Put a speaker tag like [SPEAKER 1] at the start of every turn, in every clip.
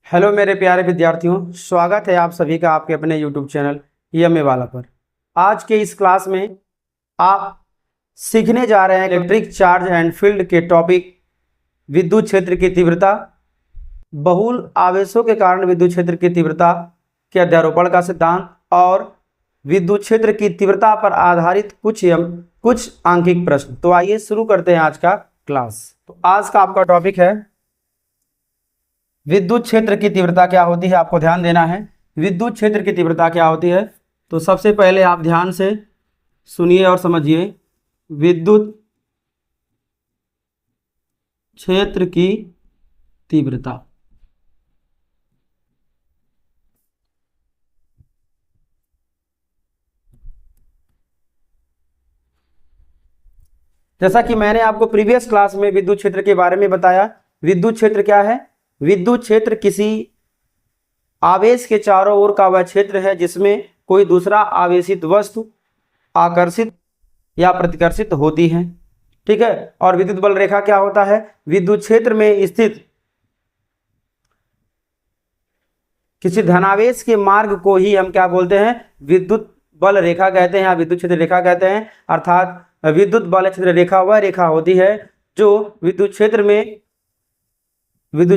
[SPEAKER 1] Hello मेरे प्यारे विद्यार्थियों, स्वागत है आप सभी का आपके अपने YouTube चैनल EMA वाला पर। आज के इस क्लास में आप सीखने जा रहे हैं इलेक्ट्रिक चार्ज एंड फील्ड के टॉपिक विद्युत क्षेत्र की तीव्रता, बहुल आवेशों के कारण विद्युत क्षेत्र की तीव्रता के अध्यारोपण का सिद्धांत और विद्युत क्षेत्र की तीव्रता पर आधारित कुछ आंकिक प्रश्न। तो आइए शुरू करते हैं आज का क्लास। तो आज का आपका टॉपिक है विद्युत क्षेत्र की तीव्रता क्या होती है। आपको ध्यान देना है, विद्युत क्षेत्र की तीव्रता क्या होती है। तो सबसे पहले आप ध्यान से सुनिए और समझिए, विद्युत क्षेत्र की तीव्रता। जैसा कि मैंने आपको प्रीवियस क्लास में विद्युत क्षेत्र के बारे में बताया, विद्युत क्षेत्र क्या है। विद्युत क्षेत्र किसी आवेश के चारों ओर का वह क्षेत्र है जिसमें कोई दूसरा आवेशित वस्तु आकर्षित या प्रतिकर्षित होती है। ठीक है। और विद्युत बल रेखा क्या होता है, विद्युत क्षेत्र में स्थित किसी धनावेश के मार्ग को ही हम क्या बोलते हैं, विद्युत बल रेखा कहते हैं या विद्युत क्षेत्र रेखा कहते हैं। अर्थात विद्युत बल क्षेत्र रेखा वह रेखा होती है जो विद्युत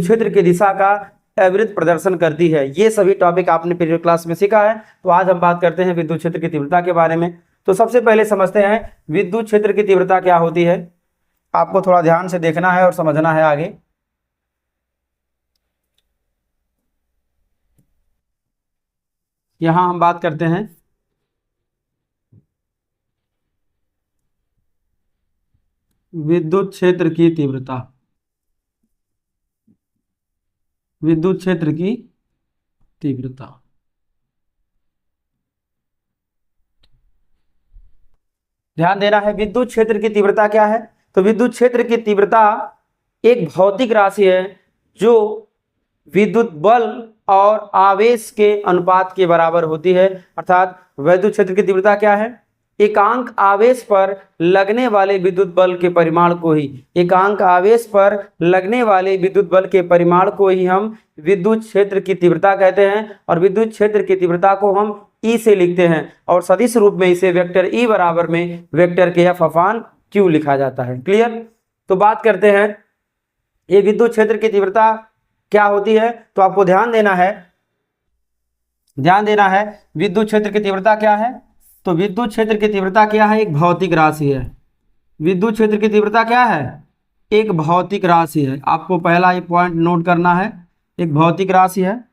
[SPEAKER 1] क्षेत्र की दिशा का अविरत प्रदर्शन करती है। ये सभी टॉपिक आपने पिछले क्लास में सीखा है। तो आज हम बात करते हैं विद्युत क्षेत्र की तीव्रता के बारे में। तो सबसे पहले समझते हैं विद्युत क्षेत्र की तीव्रता क्या होती है। आपको थोड़ा ध्यान से देखना है और समझना है आगे। यहां हम बात करते हैं विद्युत क्षेत्र की तीव्रता। विद्युत क्षेत्र की तीव्रता ध्यान देना है। विद्युत क्षेत्र की तीव्रता क्या है। तो विद्युत क्षेत्र की तीव्रता एक भौतिक राशि है जो विद्युत बल और आवेश के अनुपात के बराबर होती है। अर्थात विद्युत क्षेत्र की तीव्रता क्या है, एकांक आवेश पर लगने वाले विद्युत बल के परिमाण को ही हम विद्युत क्षेत्र की तीव्रता कहते हैं। और विद्युत क्षेत्र की तीव्रता को हम E से लिखते हैं और सदिश रूप में इसे वेक्टर E बराबर में वेक्टर के F/Q लिखा जाता है। क्लियर। तो बात करते हैं ये विद्युत क्षेत्र की तीव्रता क्या होती है। तो आपको ध्यान देना है विद्युत क्षेत्र की तीव्रता क्या है। तो विद्युत क्षेत्र की तीव्रता क्या है, एक भौतिक राशि है। विद्युत क्षेत्र की तीव्रता क्या है, एक भौतिक राशि है। आपको पहला ये पॉइंट नोट करना है, एक भौतिक राशि है।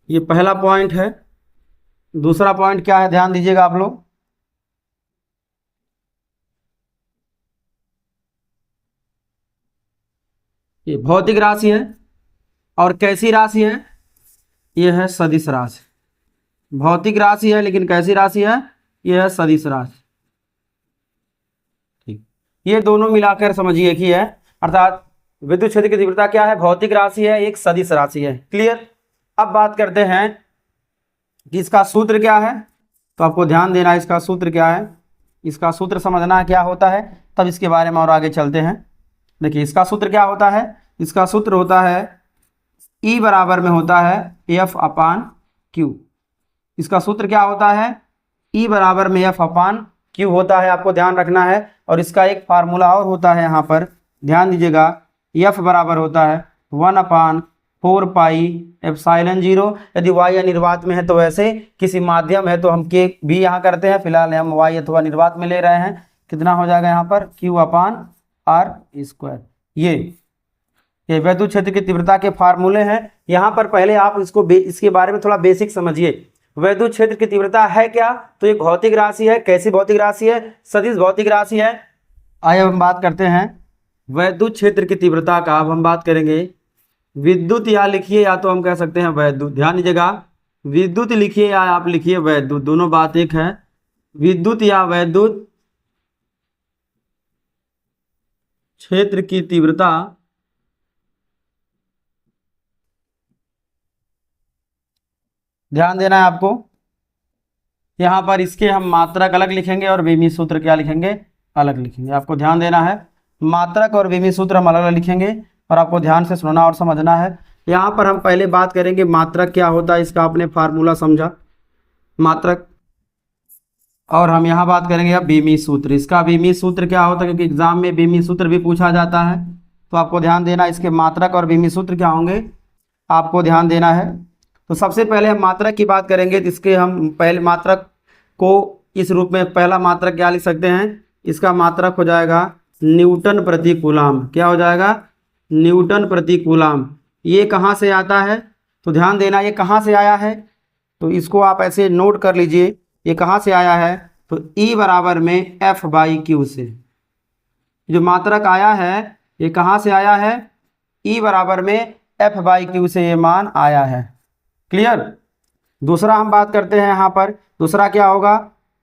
[SPEAKER 1] ये पहला पॉइंट है। दूसरा पॉइंट क्या है, ध्यान दीजिएगा आप लोग। ये भौतिक राशि है और कैसी राशि है, ये है सदिश राशि। भौतिक राशि है लेकिन कैसी राशि है, यह है सदिश राशि। ठीक, ये दोनों मिलाकर समझिए कि है। अर्थात विद्युत क्षेत्र की तीव्रता क्या है, भौतिक राशि है, एक सदिश राशि है। क्लियर। अब बात करते हैं कि इसका सूत्र क्या है। तो आपको ध्यान देना है, इसका सूत्र क्या है, इसका सूत्र समझना है क्या होता है, तब इसके बारे में और आगे चलते हैं। देखिए इसका सूत्र क्या होता है, इसका सूत्र होता है E बराबर में होता है F/Q। इसका सूत्र क्या होता है, E बराबर में F/Q होता है। आपको ध्यान रखना है। और इसका एक फार्मूला और होता है, यहाँ पर ध्यान दीजिएगा। F बराबर होता है 1/4 पाई एप्सिलॉन 0। यदि y अनिर्वात में है तो वैसे, किसी माध्यम है तो हम K भी यहाँ करते हैं। फिलहाल हम y अथवा निर्वात में ले रहे हैं। कितना हो जाएगा यहाँ पर, Q/r²। ये विद्युत क्षेत्र की तीव्रता के फार्मूले हैं। यहाँ पर पहले आप इसके बारे में थोड़ा बेसिक समझिए। विद्युत क्षेत्र की तीव्रता है क्या, तो एक भौतिक राशि है। कैसी भौतिक राशि है, सदिश भौतिक राशि है। आइए हम बात करते हैं विद्युत क्षेत्र की तीव्रता का। अब हम बात करेंगे विद्युत, या लिखिए या तो हम कह सकते हैं वैद्युत। ध्यान दीजिएगा, विद्युत लिखिए या आप लिखिए वैद्युत, दोनों बात एक है। विद्युत या वैद्युत क्षेत्र की तीव्रता ध्यान देना है आपको। यहां पर इसके हम मात्रक अलग लिखेंगे और विमीय सूत्र क्या लिखेंगे, अलग लिखेंगे। आपको ध्यान देना है, मात्रक और विमीय सूत्र हम अलग अलग लिखेंगे। और आपको ध्यान से सुनना और समझना है। यहाँ पर हम पहले बात करेंगे मात्रक क्या होता है, इसका आपने फार्मूला समझा मात्रक, और हम यहाँ बात करेंगे अब बीमी सूत्र। इसका बीमी सूत्र क्या होता है, क्योंकि एग्जाम में बीमी सूत्र भी पूछा जाता है, तो आपको ध्यान देना इसके मात्रक और बीमी सूत्र क्या होंगे आपको ध्यान देना है। तो सबसे पहले हम मात्रक की बात करेंगे, तो इसके हम पहले मात्रक को इस रूप में, पहला मात्रक क्या लिख सकते हैं, इसका मात्रक हो जाएगा न्यूटन प्रति कूलाम। क्या हो जाएगा, न्यूटन प्रति कूलाम। ये कहाँ से आता है, तो ध्यान देना ये कहाँ से आया है, तो इसको आप ऐसे नोट कर लीजिए, ये कहाँ से आया है, तो E बराबर में F/Q से। जो मात्रक आया है ये कहाँ से आया है, E बराबर में F/Q से ये मान आया है। क्लियर। दूसरा हम बात करते हैं, यहाँ पर दूसरा क्या होगा,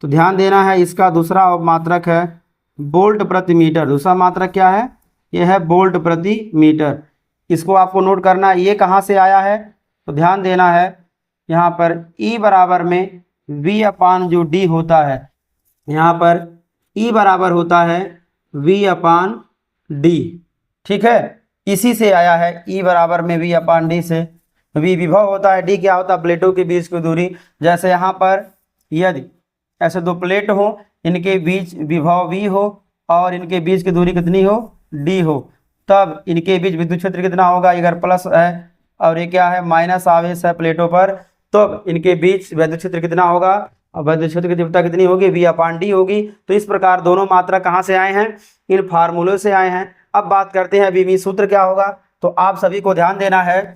[SPEAKER 1] तो ध्यान देना है, इसका दूसरा मात्रक है वोल्ट प्रति मीटर। दूसरा मात्रक क्या है, ये है वोल्ट प्रति मीटर। इसको आपको नोट करना है, ये कहाँ से आया है, तो ध्यान देना है यहाँ पर E बराबर में V/, D होता है, यहाँ पर E बराबर होता है V/D। ठीक है, इसी से आया है, E बराबर में V/D से। V विभव होता है, D क्या होता है, प्लेटों के बीच की दूरी। जैसे यहाँ पर यदि ऐसे दो प्लेट हो, इनके बीच विभव V हो और इनके बीच की दूरी कितनी हो, D हो, तब इनके बीच विद्युत क्षेत्र कितना होगा, अगर प्लस है और ये क्या है माइनस आवेश है प्लेटों पर, तो इनके बीच विद्युत क्षेत्र कितना होगा, और विद्युत क्षेत्र की तीव्रता कितनी होगी, V/D होगी। तो इस प्रकार दोनों मात्रा कहाँ से आए हैं, इन फार्मूलों से आए हैं। अब बात करते हैं बीमी सूत्र क्या होगा, तो आप सभी को ध्यान देना है,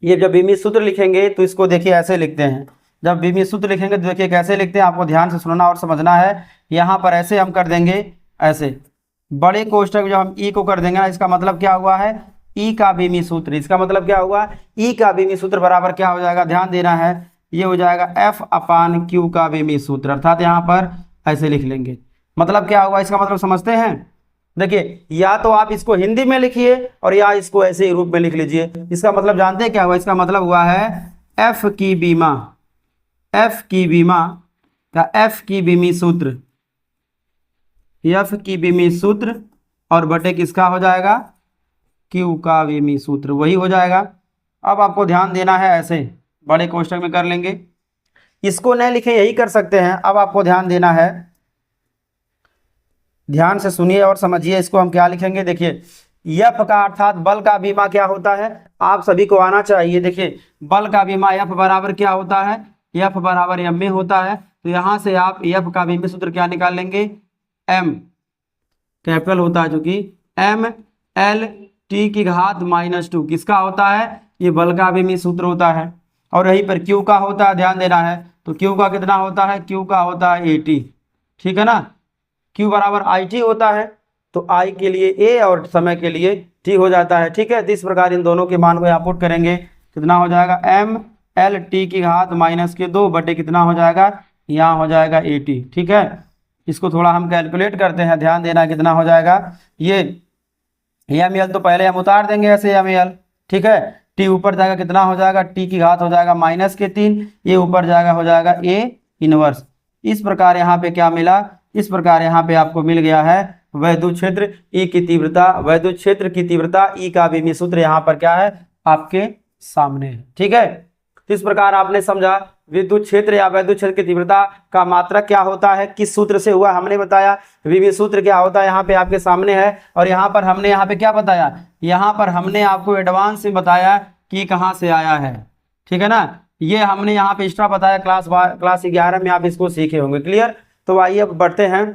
[SPEAKER 1] ये जब बीमी सूत्र लिखेंगे तो इसको देखिए ऐसे लिखते हैं। जब बीमी सूत्र लिखेंगे तो देखिए कैसे लिखते हैं, आपको ध्यान से सुनना और समझना है। यहाँ पर ऐसे हम कर देंगे, ऐसे बड़े कोष्ठक जब हम ई को कर देंगे ना, इसका मतलब क्या हुआ है, ई का बीमी सूत्र। इसका मतलब क्या हुआ, ई का बीमी सूत्र बराबर क्या हो जाएगा, ध्यान देना है, ये हो जाएगा F/Q का बीमी सूत्र। अर्थात यहाँ पर ऐसे लिख लेंगे। मतलब क्या हुआ, इसका मतलब समझते हैं। देखिए, या तो आप इसको हिंदी में लिखिए और या इसको ऐसे ही रूप में लिख लीजिए। इसका मतलब जानते हैं क्या हुआ, इसका मतलब हुआ है F की बीमा, F की बीमा का F की बीमी सूत्र, F की बीमी सूत्र और बटे किसका हो जाएगा, Q का बीमी सूत्र, वही हो जाएगा। अब आपको ध्यान देना है, ऐसे बड़े कोष्ठक में कर लेंगे, इसको नहीं लिखे यही कर सकते हैं। अब आपको ध्यान देना है, ध्यान से सुनिए और समझिए, इसको हम क्या लिखेंगे। देखिए F का अर्थात बल का बीमा क्या होता है, आप सभी को आना चाहिए। देखिए बल का बीमा F बराबर क्या होता है, F बराबर m में होता है। तो यहाँ से आप F का बीमी सूत्र क्या निकाल लेंगे, m कैपिटल होता है, चूंकि mL/T की घात -2 किसका होता है, ये बल का बीमी सूत्र होता है। और यहीं पर Q का होता है, ध्यान देना है, तो Q का कितना होता है, Q का होता है AT। ठीक है ना, Q बराबर IT होता है, तो I के लिए A और समय के लिए T हो जाता है। ठीक है, तो इस प्रकार इन दोनों के मान को यहाँ पुट करेंगे, कितना हो जाएगा, mL/T की घात -2 बटे कितना हो जाएगा, यहाँ हो जाएगा AT। ठीक है, इसको थोड़ा हम कैलकुलेट करते हैं, ध्यान देना कितना हो जाएगा, ये mL तो पहले हम उतार देंगे ऐसे mL। ठीक है, T ऊपर जाएगा, कितना हो जाएगा, T की घात हो जाएगा -3, ये ऊपर जाएगा हो जाएगा A इनवर्स। इस प्रकार यहाँ पे क्या मिला, इस प्रकार यहाँ पे आपको मिल गया है वैद्युत क्षेत्र E की तीव्रता, वैद्युत क्षेत्र की तीव्रता E का बीमी सूत्र यहाँ पर क्या है आपके सामने है। ठीक है, तो इस प्रकार आपने समझा विद्युत क्षेत्र या वैद्युत क्षेत्र की तीव्रता का मात्रक क्या होता है, किस सूत्र से हुआ हमने बताया, बीमी सूत्र क्या होता है यहाँ पे आपके सामने है। और यहाँ पर हमने यहाँ पे क्या बताया, यहाँ पर हमने आपको एडवांस में बताया कि कहाँ से आया है। ठीक है ना, ये हमने यहाँ पे एक्स्ट्रा बताया, क्लास 11 में आप इसको सीखे होंगे। क्लियर, तो आइए अब बढ़ते हैं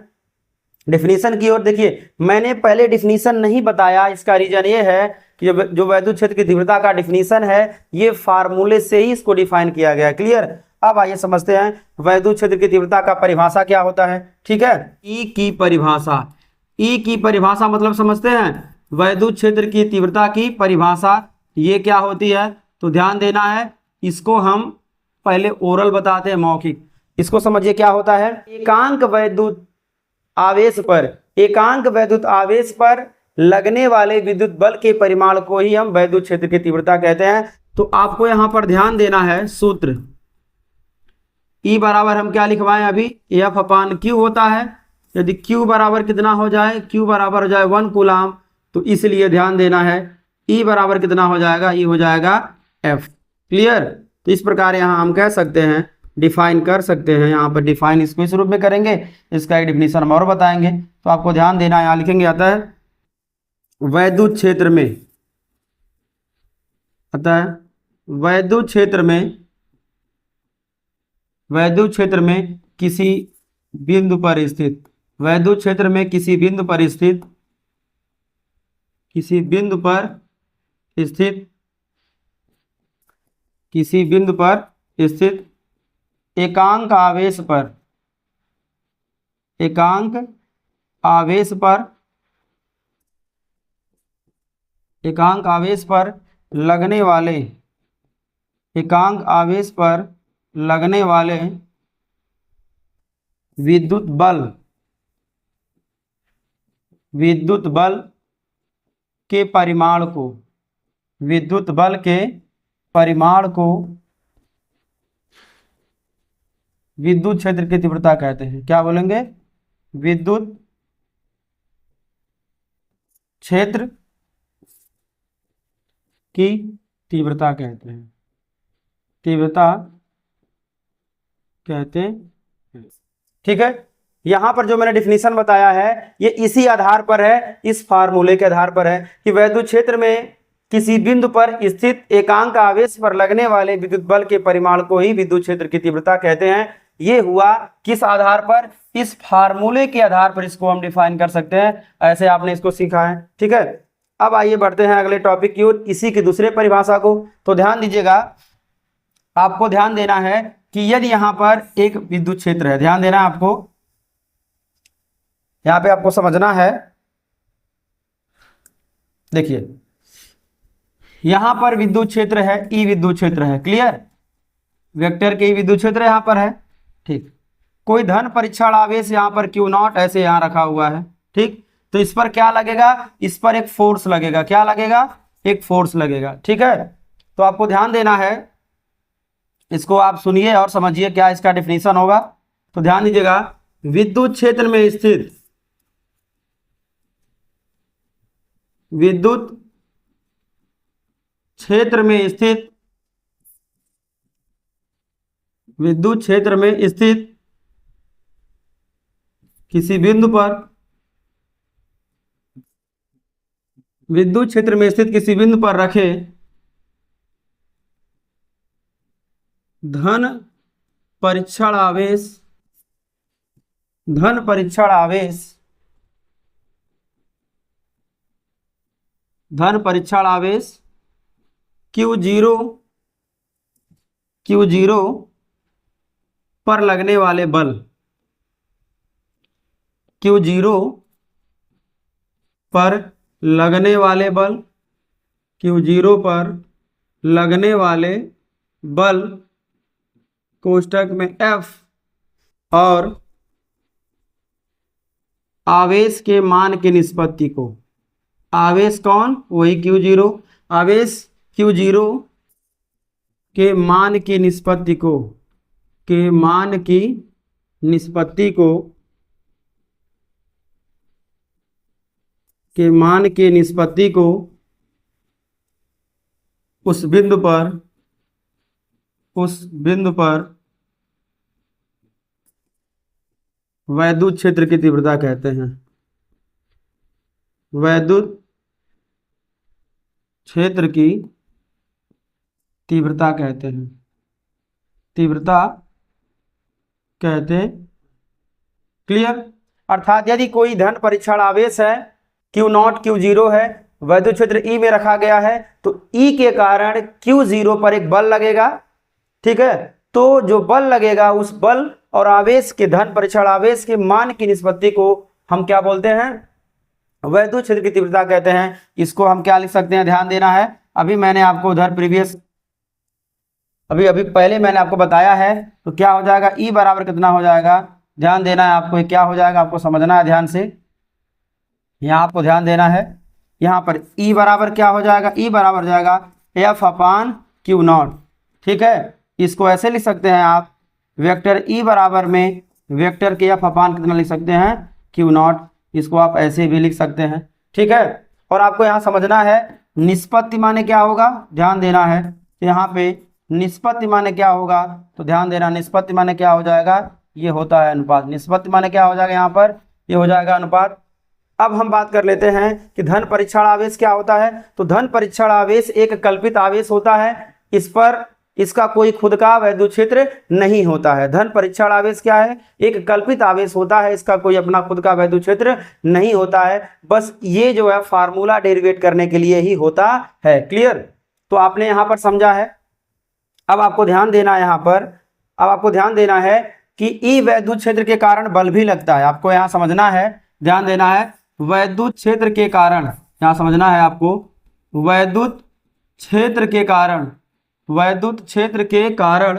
[SPEAKER 1] डिफिनीशन की ओर। देखिए मैंने पहले डिफिनीशन नहीं बताया, इसका रीजन ये है कि जो वैद्युत क्षेत्र की तीव्रता का डिफिनीशन है ये फार्मूले से ही इसको डिफाइन किया गया है। क्लियर, अब आइए समझते हैं वैद्युत क्षेत्र की तीव्रता का परिभाषा क्या होता है। ठीक है, ई की परिभाषा, ई की परिभाषा मतलब समझते हैं वैद्युत क्षेत्र की तीव्रता की परिभाषा ये क्या होती है, तो ध्यान देना है, इसको हम पहले ओरल बताते हैं, मौखिक। इसको समझिए क्या होता है, एकांक वैद्युत आवेश पर, एकांक वैद्युत आवेश पर लगने वाले विद्युत बल के परिमाण को ही हम वैद्युत क्षेत्र की तीव्रता कहते हैं। तो आपको यहां पर ध्यान देना है, सूत्र E बराबर हम क्या लिखवाएं अभी, F/Q होता है। यदि Q बराबर कितना हो जाए, Q बराबर हो जाए 1 कूलाम, तो इसलिए ध्यान देना है E बराबर कितना हो जाएगा, E हो जाएगा F। क्लियर। तो इस प्रकार यहाँ हम कह सकते हैं, डिफाइन कर सकते हैं, यहाँ पर डिफाइन इसको इस रूप में करेंगे, इसका एक डिफिनीशन हम और बताएंगे। तो आपको ध्यान देना है, यहाँ लिखेंगे आता है वैद्युत क्षेत्र में, आता है वैद्युत क्षेत्र में किसी बिंदु पर स्थित, वैद्युत क्षेत्र में किसी बिंदु पर स्थित, किसी बिंदु पर स्थित, किसी बिंदु पर स्थित एकांक आवेश पर, एकांक आवेश पर, एकांक आवेश पर लगने वाले, एकांक आवेश पर लगने वाले विद्युत बल, विद्युत बल के परिमाण को, विद्युत बल के परिमाण को विद्युत क्षेत्र की तीव्रता कहते हैं। क्या बोलेंगे, विद्युत क्षेत्र की तीव्रता कहते हैं, तीव्रता कहते हैं। ठीक है, यहां पर जो मैंने डिफिनीशन बताया है ये इसी आधार पर है, इस फार्मूले के आधार पर है कि वैद्युत क्षेत्र में किसी बिंदु पर स्थित एकांक आवेश पर लगने वाले विद्युत बल के परिमाण को ही विद्युत क्षेत्र की तीव्रता कहते हैं। ये हुआ किस आधार पर, इस फार्मूले के आधार पर इसको हम डिफाइन कर सकते हैं। ऐसे आपने इसको सीखा है। ठीक है, अब आइए बढ़ते हैं अगले टॉपिक की ओर, इसी की दूसरे परिभाषा को। तो ध्यान दीजिएगा, आपको ध्यान देना है कि यदि यहां पर एक विद्युत क्षेत्र है, ध्यान देना है आपको, यहां पे आपको समझना है। देखिए यहां पर विद्युत क्षेत्र है, ई विद्युत क्षेत्र है, क्लियर, वेक्टर के ई विद्युत क्षेत्र यहां पर है। ठीक, कोई धन परीक्षण आवेश यहां पर Q0 ऐसे यहां रखा हुआ है। ठीक, तो इस पर क्या लगेगा, इस पर एक फोर्स लगेगा। क्या लगेगा, एक फोर्स लगेगा। ठीक है, तो आपको ध्यान देना है, इसको आप सुनिए और समझिए क्या इसका डिफिनीशन होगा। तो ध्यान दीजिएगा, विद्युत क्षेत्र में स्थित, विद्युत क्षेत्र में स्थित, विद्युत क्षेत्र में स्थित किसी बिंदु पर, विद्युत क्षेत्र में स्थित किसी बिंदु पर रखे धन परीक्षण आवेश, धन परीक्षण आवेश, धन परीक्षण आवेश Q0, Q0 पर लगने वाले बल, Q0 पर लगने वाले बल, Q0 पर लगने वाले बल कोष्टक में F और आवेश के मान की निष्पत्ति को, आवेश कौन, वही Q0, आवेश Q0 के मान की निष्पत्ति को, के मान की निष्पत्ति को, के मान की निष्पत्ति को उस बिंदु पर, उस बिंदु पर वैद्युत क्षेत्र की तीव्रता कहते हैं, वैद्युत क्षेत्र की तीव्रता कहते हैं, तीव्रता कहते हैं। क्लियर, अर्थात यदि कोई धन परीक्षण आवेश है, Q0 Q0 है, वैद्युत क्षेत्र E में रखा गया है, तो E के कारण Q0 पर एक बल लगेगा। ठीक है, तो जो बल लगेगा उस बल और आवेश के, धन परीक्षण आवेश के मान की निष्पत्ति को हम क्या बोलते हैं, वैद्युत क्षेत्र की तीव्रता कहते हैं। इसको हम क्या लिख सकते हैं, ध्यान देना है। अभी मैंने आपको उधर प्रीवियस, अभी पहले मैंने आपको बताया है, तो क्या हो जाएगा, E बराबर कितना हो जाएगा, ध्यान देना है आपको, क्या हो जाएगा आपको समझना है ध्यान से, यहाँ आपको ध्यान देना है। यहाँ पर E बराबर क्या हो जाएगा, E बराबर जाएगा F/Q0। ठीक है, इसको ऐसे लिख सकते हैं आप, वेक्टर E बराबर में वेक्टर के F/, कितना लिख सकते हैं, Q0। इसको आप ऐसे भी लिख सकते हैं। ठीक है, और आपको यहाँ समझना है निष्पत्ति माने क्या होगा, ध्यान देना है। यहाँ पे निष्पत्ति माने क्या होगा, तो ध्यान देना, निष्पत्ति माने क्या हो जाएगा, ये होता है अनुपात। निष्पत्ति माने क्या हो जाएगा यहाँ पर, ये हो जाएगा अनुपात। अब हम बात कर लेते हैं कि धन परीक्षण आवेश क्या होता है। तो धन परीक्षण आवेश एक कल्पित आवेश होता है, इस पर इसका कोई खुद का वैद्युत क्षेत्र नहीं होता है। धन परीक्षण आवेश क्या है, एक कल्पित आवेश होता है, इसका कोई अपना खुद का वैद्युत क्षेत्र नहीं होता है, बस ये जो है फार्मूला डेरिवेट करने के लिए ही होता है। क्लियर, तो आपने यहाँ पर समझा है। अब आपको ध्यान देना है यहाँ पर, अब आपको ध्यान देना है कि ई वैद्युत क्षेत्र के कारण बल भी लगता है। आपको यहाँ समझना है, ध्यान देना है, वैद्युत क्षेत्र के कारण, यहाँ समझना है आपको, वैद्युत क्षेत्र के कारण, वैद्युत क्षेत्र के कारण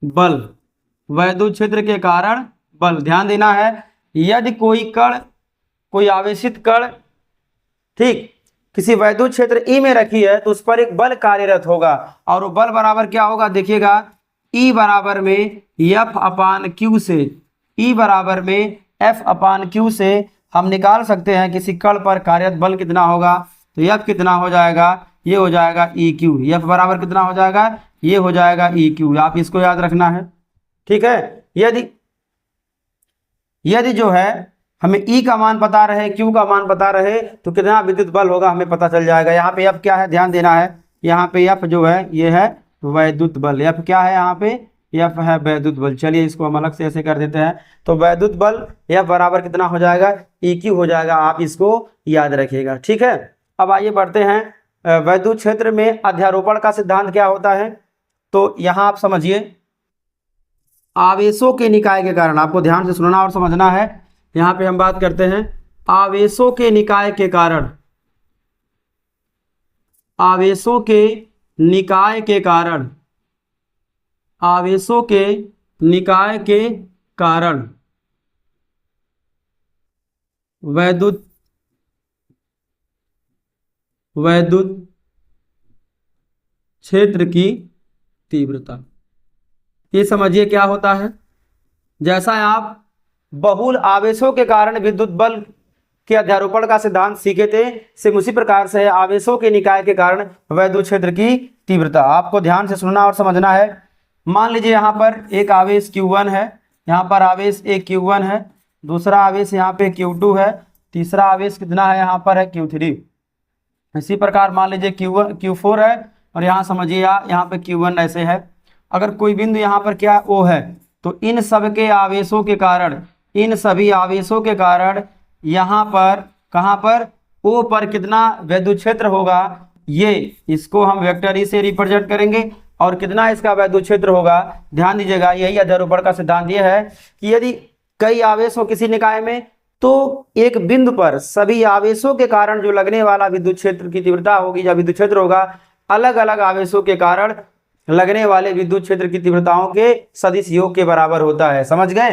[SPEAKER 1] बल, वैद्युत क्षेत्र के कारण बल। ध्यान देना है, यदि कोई कण, कोई आवेशित कण, ठीक, किसी वैद्युत क्षेत्र ई में रखी है तो उस पर एक बल कार्यरत होगा, और वो बल बराबर क्या होगा, देखिएगा, ई बराबर में एफ अपान क्यू से, ई बराबर में एफ अपान क्यू से हम निकाल सकते हैं किसी कण पर कार्यरत बल कितना होगा। तो एफ कितना हो जाएगा, ये हो जाएगा ई क्यू। एफ बराबर कितना हो जाएगा, ये हो जाएगा ई क्यू। आप इसको याद रखना है, ठीक है। यदि जो है हमें ई का मान पता रहे, क्यू का मान पता रहे, तो कितना विद्युत बल होगा हमें पता चल जाएगा। यहाँ पे एफ क्या है, ध्यान देना है, यहाँ पे एफ जो है ये है वैद्युत बल। एफ क्या है, यहाँ पे एफ है वैद्युत बल। चलिए इसको हम अलग से ऐसे कर देते हैं। तो वैद्युत बल एफ बराबर कितना हो जाएगा, ई क्यू हो जाएगा। आप इसको याद रखिएगा, ठीक है। अब आइए बढ़ते हैं, वैद्युत क्षेत्र में अध्यारोपण का सिद्धांत क्या होता है। तो यहाँ आप समझिए, आवेशों के निकाय के कारण, आपको ध्यान से सुनना और समझना है। यहाँ पे हम बात करते हैं आवेशों के निकाय के कारण, आवेशों के निकाय के कारण, आवेशों के निकाय के कारण वैद्युत क्षेत्र की तीव्रता। ये समझिए क्या होता है, जैसा आप बहुल आवेशों के कारण विद्युत बल के अध्यारोपण का सिद्धांत सीखे थे, सेम उसी प्रकार से आवेशों के निकाय के कारण वैद्युत क्षेत्र की तीव्रता। आपको ध्यान से सुनना और समझना है। मान लीजिए यहाँ पर एक आवेश Q1 है, यहाँ पर आवेश एक Q1 है, दूसरा आवेश यहाँ पे Q2 है, तीसरा आवेश कितना है, यहाँ पर है Q3। इसी प्रकार मान लीजिए Q1 Q4 है, और यहाँ समझिए यहाँ पे Q1 ऐसे है। अगर कोई बिंदु यहाँ पर क्या O है, तो इन सब के आवेशों के कारण, इन सभी आवेशों के कारण यहाँ पर, कहाँ पर, O पर कितना वैद्युत क्षेत्र होगा, ये इसको हम वेक्टर ई से रिप्रेजेंट करेंगे। और कितना इसका वैद्युत क्षेत्र होगा, ध्यान दीजिएगा, यही अध्यारोपण का सिद्धांत ये है कि यदि कई आवेश हो किसी निकाय में, तो एक बिंदु पर सभी आवेशों के कारण जो लगने वाला विद्युत क्षेत्र की तीव्रता होगी या विद्युत क्षेत्र होगा, अलग अलग आवेशों के कारण लगने वाले विद्युत क्षेत्र की तीव्रताओं के सदिश योग के बराबर होता है। समझ गए?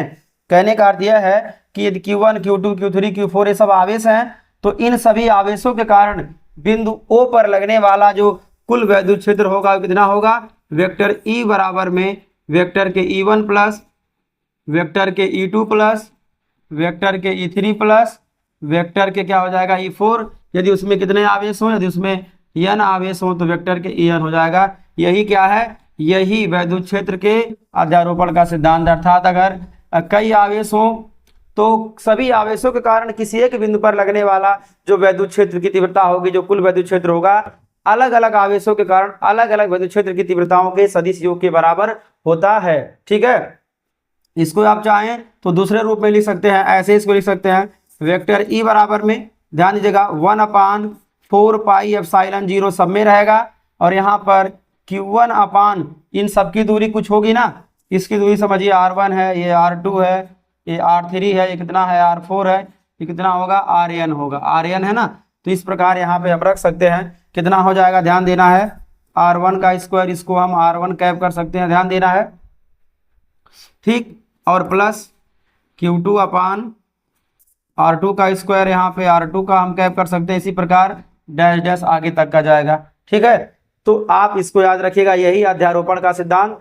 [SPEAKER 1] कहने का अर्थ यह है कि यदि Q1 Q2 Q3 Q4 ये सब आवेश हैं, तो इन सभी आवेशों के कारण बिंदु O पर लगने वाला जो कुल वैद्युत क्षेत्र होगा कितना होगा, वेक्टर E बराबर में वेक्टर के E1 प्लस, वेक्टर के E2 प्लस, वेक्टर के E3 प्लस, वेक्टर के क्या हो जाएगा E4। यदि उसमें कितने आवेश हो, यदि उसमें n आवेश हो तो वेक्टर के En हो जाएगा। यही क्या है, यही वैद्युत क्षेत्र के अध्यारोपण का सिद्धांत। अर्थात अगर कई आवेश हो तो सभी आवेशों के कारण किसी एक बिंदु पर लगने वाला जो वैद्युत क्षेत्र की तीव्रता होगी, जो कुल वैद्युत क्षेत्र होगा, अलग अलग आवेशों के कारण अलग अलग वैद्युत क्षेत्र की तीव्रताओं के सदिश योग के बराबर होता है। ठीक है, इसको आप चाहें तो दूसरे रूप में लिख सकते हैं, ऐसे इसको लिख सकते हैं, वेक्टर ई बराबर में, ध्यान दीजिएगा, 1/4 पाई एप्सिलॉन 0 सब में रहेगा, और यहाँ पर Q1 अपान इन सबकी दूरी कुछ होगी ना, इसकी दूरी समझिए R1 है, ये R2 है, ये R3 है, ये कितना है R4 है, ये कितना होगा RN होगा, RN है ना। तो इस प्रकार यहाँ पे हम रख सकते हैं, कितना हो जाएगा, ध्यान देना है, R1 का स्क्वायर, इसको हम R1 कैप कर सकते हैं, ध्यान देना है, ठीक, और प्लस Q2 अपान R2 का स्क्वायर, यहाँ पे R2 का हम कैप कर सकते हैं, इसी प्रकार डैश डैश आगे तक का जाएगा। ठीक है, तो आप इसको याद रखिएगा, यही अध्यारोपण का सिद्धांत।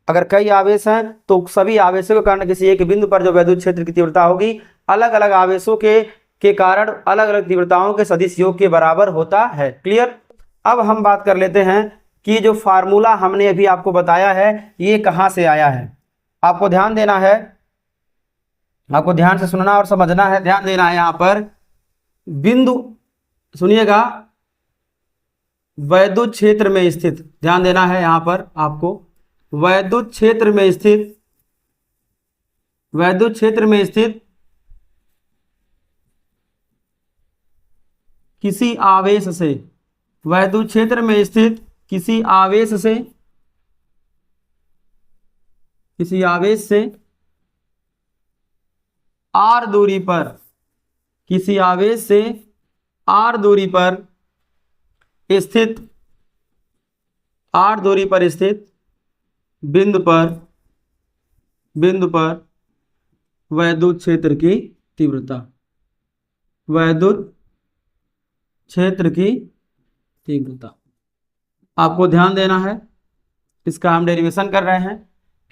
[SPEAKER 1] अगर कई आवेश हैं तो सभी आवेशों के कारण किसी एक बिंदु पर जो वैद्युत क्षेत्र की तीव्रता होगी, अलग अलग आवेशों के के कारण अलग अलग तीव्रताओं के सदिश योग के बराबर होता है। क्लियर। अब हम बात कर लेते हैं कि जो फार्मूला हमने अभी आपको बताया है ये कहाँ से आया है। आपको ध्यान देना है, आपको ध्यान से सुनना और समझना है, ध्यान देना है। यहाँ पर बिंदु सुनिएगा, वैद्युत क्षेत्र में स्थित, ध्यान देना है यहाँ पर आपको, वैद्युत क्षेत्र में स्थित, वैद्युत क्षेत्र में स्थित किसी आवेश से, वैद्युत क्षेत्र में स्थित किसी आवेश से, किसी आवेश से r दूरी पर, किसी आवेश से r दूरी पर स्थित, r दूरी पर स्थित बिंदु पर, बिंदु पर वैद्युत क्षेत्र की तीव्रता, वैद्युत क्षेत्र की तीव्रता। आपको ध्यान देना है, इसका हम डेरिवेशन कर रहे हैं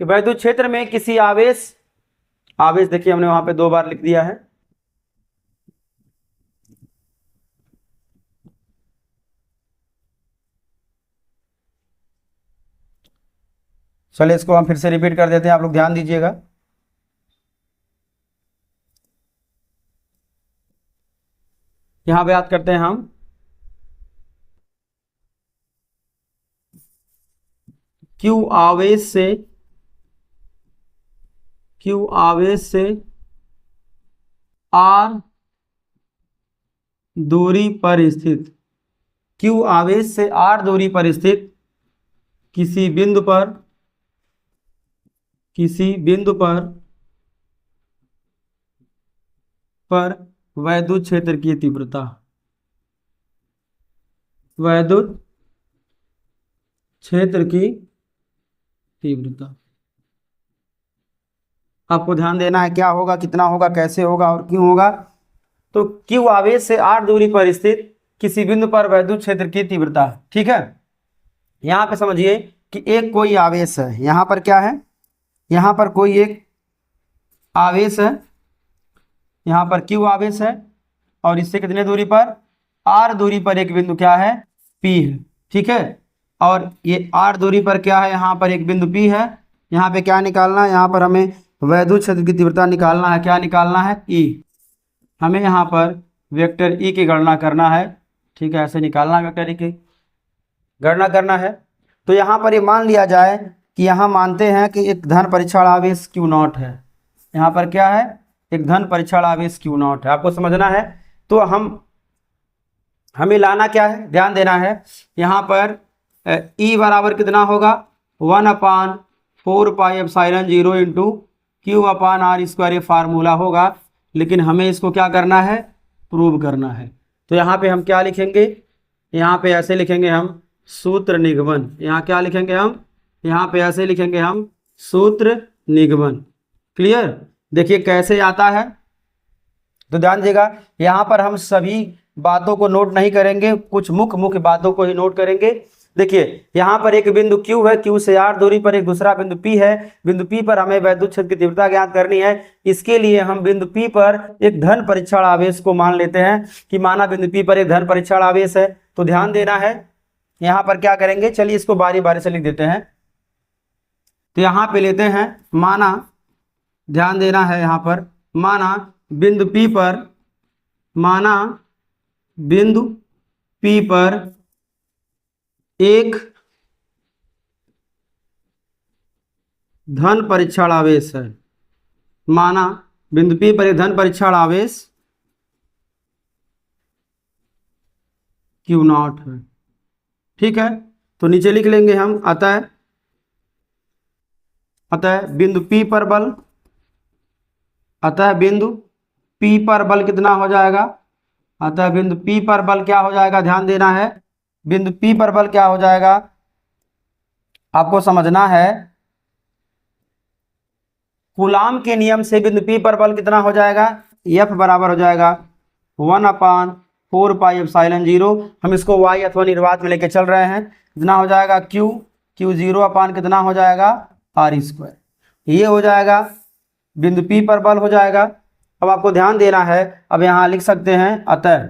[SPEAKER 1] कि वैद्युत क्षेत्र में किसी आवेश, आवेश देखिए हमने वहां पे 2 बार लिख दिया है, चलिए इसको हम फिर से रिपीट कर देते हैं, आप लोग ध्यान दीजिएगा। यहां बात करते हैं हम Q आवेश से, Q आवेश से R दूरी पर स्थित, Q आवेश से R दूरी पर स्थित किसी बिंदु पर, किसी बिंदु पर वैद्युत क्षेत्र की तीव्रता, वैद्युत क्षेत्र की तीव्रता। आपको ध्यान देना है क्या होगा, कितना होगा, कैसे होगा और क्यों होगा। तो Q आवेश से R दूरी पर स्थित किसी बिंदु पर वैद्युत क्षेत्र की तीव्रता, ठीक है। यहां पे समझिए कि एक कोई आवेश है, यहां पर क्या है, यहां पर कोई एक आवेश है, यहां पर Q आवेश है और इससे कितने दूरी पर, R दूरी पर एक बिंदु क्या है, P है, ठीक है। और ये R दूरी पर क्या है, यहाँ पर एक बिंदु P है। यहाँ पे क्या निकालना है, यहाँ पर हमें वैद्युत क्षेत्र की तीव्रता निकालना है, क्या निकालना है, E। हमें यहाँ पर वेक्टर E की गणना करना है, ठीक है, ऐसे निकालना है, वेक्टर E की गणना करना है। तो यहाँ पर ये मान लिया जाए कि यहाँ मानते हैं कि एक धन परीक्षण आवेश Q0 है, यहाँ पर क्या है, एक धन परीक्षण आवेश Q0 है, आपको समझना है। तो हमें लाना क्या है, ध्यान देना है। यहाँ पर E बराबर कितना होगा, 1/4πε0 इंटू Q/r², ये फार्मूला होगा। लेकिन हमें इसको क्या करना है, प्रूव करना है। तो यहाँ पे हम क्या लिखेंगे, यहाँ पे ऐसे लिखेंगे हम सूत्र निगमन, यहाँ क्या लिखेंगे हम, यहाँ पे ऐसे लिखेंगे हम सूत्र निगमन। क्लियर। देखिए कैसे आता है, तो ध्यान दीजिएगा, यहाँ पर हम सभी बातों को नोट नहीं करेंगे, कुछ मुख्य बातों को ही नोट करेंगे। देखिए यहाँ पर एक बिंदु Q है, Q से R दूरी पर एक दूसरा बिंदु P है, बिंदु P पर हमें वैद्युत क्षेत्र की तीव्रता ज्ञात करनी है। इसके लिए हम बिंदु P पर एक धन परीक्षण आवेश को मान लेते हैं कि माना बिंदु P पर एक धन परीक्षण आवेश है। तो ध्यान देना है, यहाँ पर क्या करेंगे, चलिए इसको बारी बारी से लिख देते हैं। तो यहाँ पे लेते हैं, माना, ध्यान देना है, यहाँ पर माना बिंदु P पर, माना बिंदु P पर एक धन परीक्षण आवेश है, माना बिंदु P पर एक धन परीक्षण आवेश Q0 है, ठीक है। तो नीचे लिख लेंगे हम, अतः बिंदु P पर बल, अतः बिंदु P पर बल कितना हो जाएगा, अतः बिंदु P पर बल क्या हो जाएगा, ध्यान देना है, बिंदु P पर बल क्या हो जाएगा, आपको समझना है। कूलाम के नियम से बिंदु P पर बल कितना हो जाएगा, F बराबर हो जाएगा 1/4πε0। हम इसको y अथवा निर्वात में लेके चल रहे हैं, कितना हो जाएगा, Q0 कितना हो जाएगा, R²। ये हो जाएगा बिंदु P पर बल हो जाएगा। अब आपको ध्यान देना है, अब यहाँ लिख सकते हैं अतः,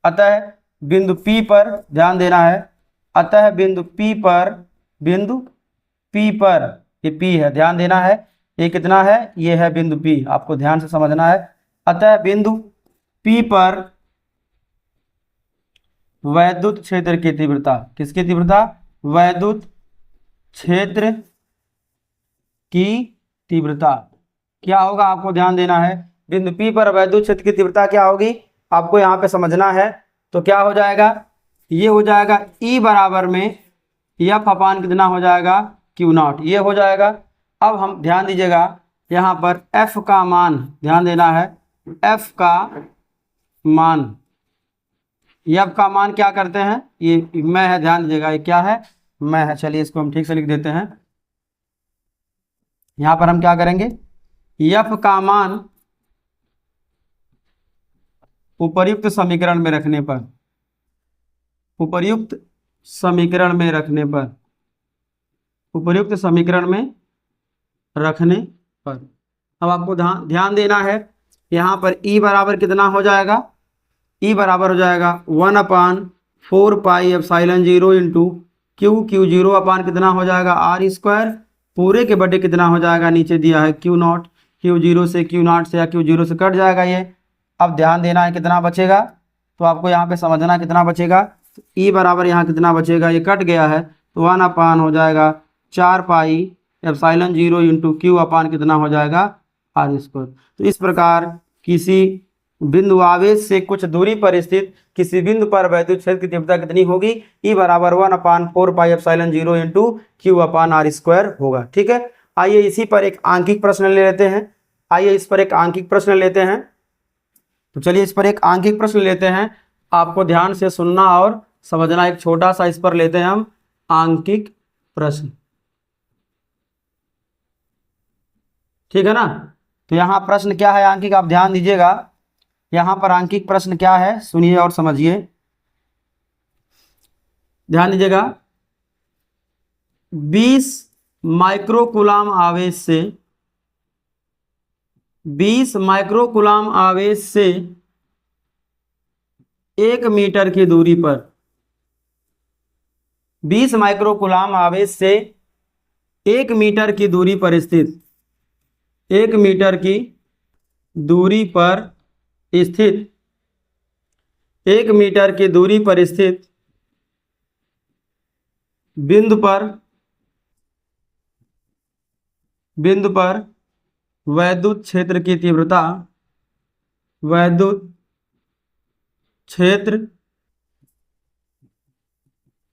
[SPEAKER 1] अतः बिंदु P पर ध्यान देना है, अतः बिंदु P पर, बिंदु P पर, ये P है, ध्यान देना है, ये कितना है, ये है बिंदु P, आपको ध्यान से समझना है। अतः बिंदु P पर वैद्युत क्षेत्र की तीव्रता, किसकी तीव्रता, वैद्युत क्षेत्र की तीव्रता क्या होगा, आपको ध्यान देना है। बिंदु P पर वैद्युत क्षेत्र की तीव्रता क्या होगी, आपको यहाँ पे समझना है। तो क्या हो जाएगा, ये हो जाएगा E बराबर में F अपान कितना हो जाएगा, Q0, ये हो जाएगा। अब हम ध्यान दीजिएगा यहाँ पर F का मान, ध्यान देना है, F का मान, F का मान क्या करते हैं, ये मैं है, ध्यान दीजिएगा, ये क्या है, मैं है। चलिए इसको हम ठीक से लिख देते हैं। यहाँ पर हम क्या करेंगे, F का मान उपर्युक्त समीकरण में रखने पर, उपर्युक्त समीकरण में रखने पर, उपर्युक्त समीकरण में रखने पर, अब आपको ध्यान देना है, यहाँ पर E बराबर कितना हो जाएगा, E बराबर हो जाएगा 1/4πε0 इंटू Q0 अपान कितना हो जाएगा R² पूरे के बटे कितना हो जाएगा, नीचे दिया है Q0, Q0 से Q0 से या Q0 से कट जाएगा ये। अब ध्यान देना है कितना बचेगा, तो आपको यहाँ पे समझना कितना बचेगा, E बराबर यहाँ कितना बचेगा, ये कट गया है, तो 1 अपान हो जाएगा 4πε0 इंटू Q अपान कितना हो जाएगा R²। तो इस प्रकार किसी बिंदु आवेश से कुछ दूरी पर स्थित किसी बिंदु पर वैद्युत क्षेत्र की तीव्रता कितनी होगी, E बराबर 1/4πε0 इंटू Q अपान R² होगा। ठीक है, आइए इसी पर एक आंकिक प्रश्न ले लेते हैं, आइए इस पर एक आंकिक प्रश्न लेते हैं। तो चलिए इस पर एक आंकिक प्रश्न लेते हैं, आपको ध्यान से सुनना और समझना। एक छोटा सा इस पर लेते हैं हम आंकिक प्रश्न, ठीक है ना। तो यहाँ प्रश्न क्या है आंकिक, आप ध्यान दीजिएगा, यहाँ पर आंकिक प्रश्न क्या है, सुनिए और समझिए, ध्यान दीजिएगा। 20 माइक्रोकूलाम आवेश से, 20 माइक्रोकूलाम आवेश से 1 मीटर की दूरी पर, 20 माइक्रोकूलाम आवेश से 1 मीटर की दूरी पर स्थित, 1 मीटर की दूरी पर स्थित, 1 मीटर की दूरी पर स्थित बिंदु पर वैद्युत क्षेत्र की तीव्रता, वैद्युत क्षेत्र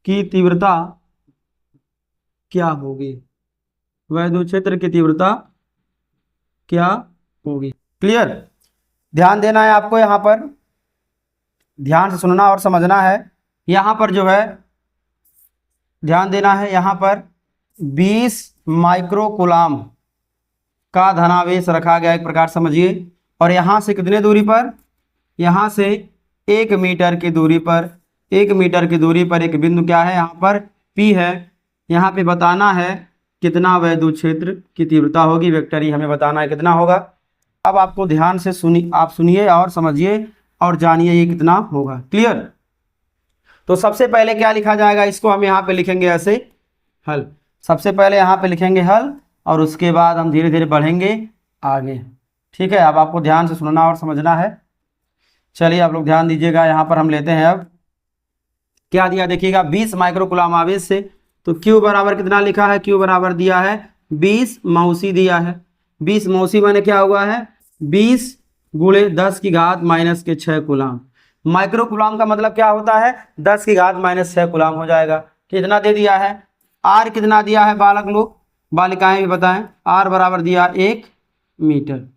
[SPEAKER 1] की तीव्रता क्या होगी, वैद्युत क्षेत्र की तीव्रता क्या होगी। क्लियर, ध्यान देना है आपको, यहाँ पर ध्यान से सुनना और समझना है। यहाँ पर जो है ध्यान देना है, यहाँ पर 20 माइक्रोकूलाम का धनावेश रखा गया, एक प्रकार समझिए, और यहाँ से कितने दूरी पर, यहाँ से 1 मीटर की दूरी पर, 1 मीटर की दूरी पर एक बिंदु क्या है, यहाँ पर P है। यहाँ पे बताना है कितना वैद्युत क्षेत्र की तीव्रता होगी, वेक्टर ही हमें बताना है कितना होगा। अब आपको ध्यान से आप सुनिए और समझिए और जानिए ये कितना होगा। क्लियर, तो सबसे पहले क्या लिखा जाएगा, इसको हम यहाँ पे लिखेंगे ऐसे हल, सबसे पहले यहाँ पे लिखेंगे हल और उसके बाद हम धीरे धीरे बढ़ेंगे आगे। ठीक है, अब आपको ध्यान से सुनना और समझना है। चलिए आप लोग ध्यान दीजिएगा, यहाँ पर हम लेते हैं, अब क्या दिया देखिएगा, 20 माइक्रोकूलाम आवेश से, तो Q बराबर कितना लिखा है, Q बराबर दिया है 20 मौसी दिया है, 20 मौसी माने क्या हुआ है, 20 गुणे 10 की घात माइनस के 6 कूलाम। माइक्रोकूलाम का मतलब क्या होता है, 10 की घात माइनस 6 कूलाम हो जाएगा। कितना दे दिया है, R कितना दिया है, बालक लोग बालिकाएं भी बताएं, R बराबर दिया 1 मीटर।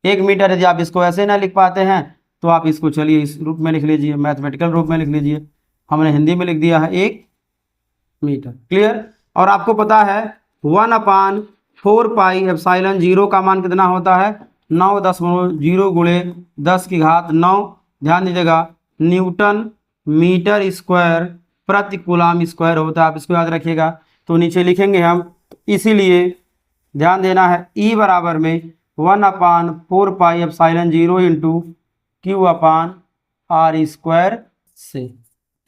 [SPEAKER 1] 1 मीटर यदि आप इसको ऐसे ना लिख पाते हैं तो आप इसको चलिए इस रूप में लिख लीजिए, मैथमेटिकल रूप में लिख लीजिए, हमने हिंदी में लिख दिया है 1 मीटर। क्लियर, और आपको पता है 1/4πε0 का मान कितना होता है, 9.0 गुणे 10 की घात 9, ध्यान दीजिएगा, न्यूटन मीटर स्क्वायर प्रति कूलाम स्क्वायर होता है, आप इसको याद रखिएगा। तो नीचे लिखेंगे हम, इसीलिए ध्यान देना है, E बराबर में 1/4πε0 इंटू Q/r² से।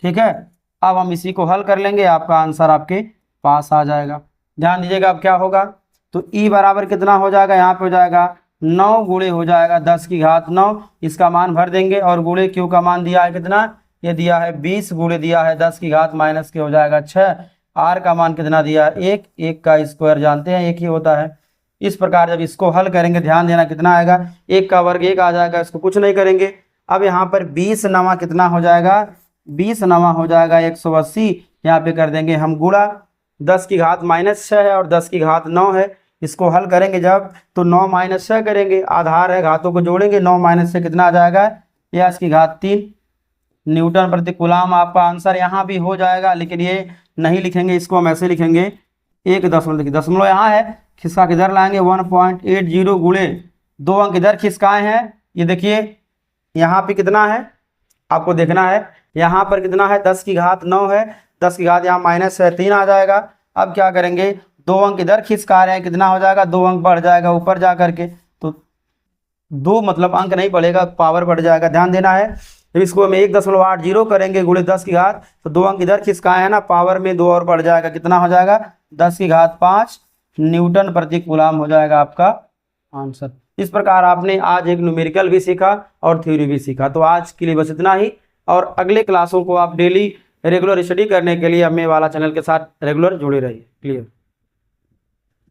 [SPEAKER 1] ठीक है, अब हम इसी को हल कर लेंगे, आपका आंसर आपके पास आ जाएगा। ध्यान दीजिएगा अब क्या होगा, तो E बराबर कितना हो जाएगा, यहाँ पे हो जाएगा 9 गुणे हो जाएगा 10⁻9, इसका मान भर देंगे, और गुणे Q का मान दिया है कितना, ये दिया है 20 गुणे दिया है 10⁻- के हो जाएगा 6। R का मान कितना दिया है 1, 1 का स्क्वायर जानते हैं 1 ही होता है। इस प्रकार जब इसको हल करेंगे, ध्यान देना कितना आएगा, 1 का वर्ग 1 आ जाएगा, इसको कुछ नहीं करेंगे। अब यहाँ पर 20 नवा कितना हो जाएगा, 20 नवा हो जाएगा 180, यहाँ पे कर देंगे हम गुणा, 10⁻6 है और 10⁻9 है, इसको हल करेंगे जब तो 9 - 6 करेंगे, आधार है घातों को जोड़ेंगे, 9 - 6 कितना आ जाएगा, 3 न्यूटन प्रति कूलम आपका आंसर यहाँ भी हो जाएगा। लेकिन ये नहीं लिखेंगे, इसको हम ऐसे लिखेंगे 1 दशमलव, देखिए दशमलव यहाँ है, खिसका किधर लाएंगे 1.80 गुणे 2 अंक इधर खिसकाए हैं, ये देखिए यहाँ पे कितना है आपको देखना है, यहाँ पर कितना है 10⁻9 है, 10 की घात यहाँ माइनस है 3 आ जाएगा। अब क्या करेंगे, 2 अंक इधर खिसका रहे हैं, कितना हो जाएगा 2 अंक बढ़ जाएगा ऊपर जा करके, तो 2 मतलब अंक नहीं बढ़ेगा, पावर बढ़ जाएगा, ध्यान देना है। जब इसको हम 1.80 करेंगे गुणे 10 की घात, तो 2 अंक इधर खिसकाए हैं ना, पावर में 2 और बढ़ जाएगा, कितना हो जाएगा 10⁵ न्यूटन प्रति कूलम हो जाएगा आपका आंसर। इस प्रकार आपने आज एक न्यूमेरिकल भी सीखा और थ्योरी भी सीखा। तो आज के लिए बस इतना ही, और अगले क्लासों को आप डेली रेगुलर स्टडी करने के लिए हमें वाला चैनल के साथ रेगुलर जुड़े रहिए। क्लियर।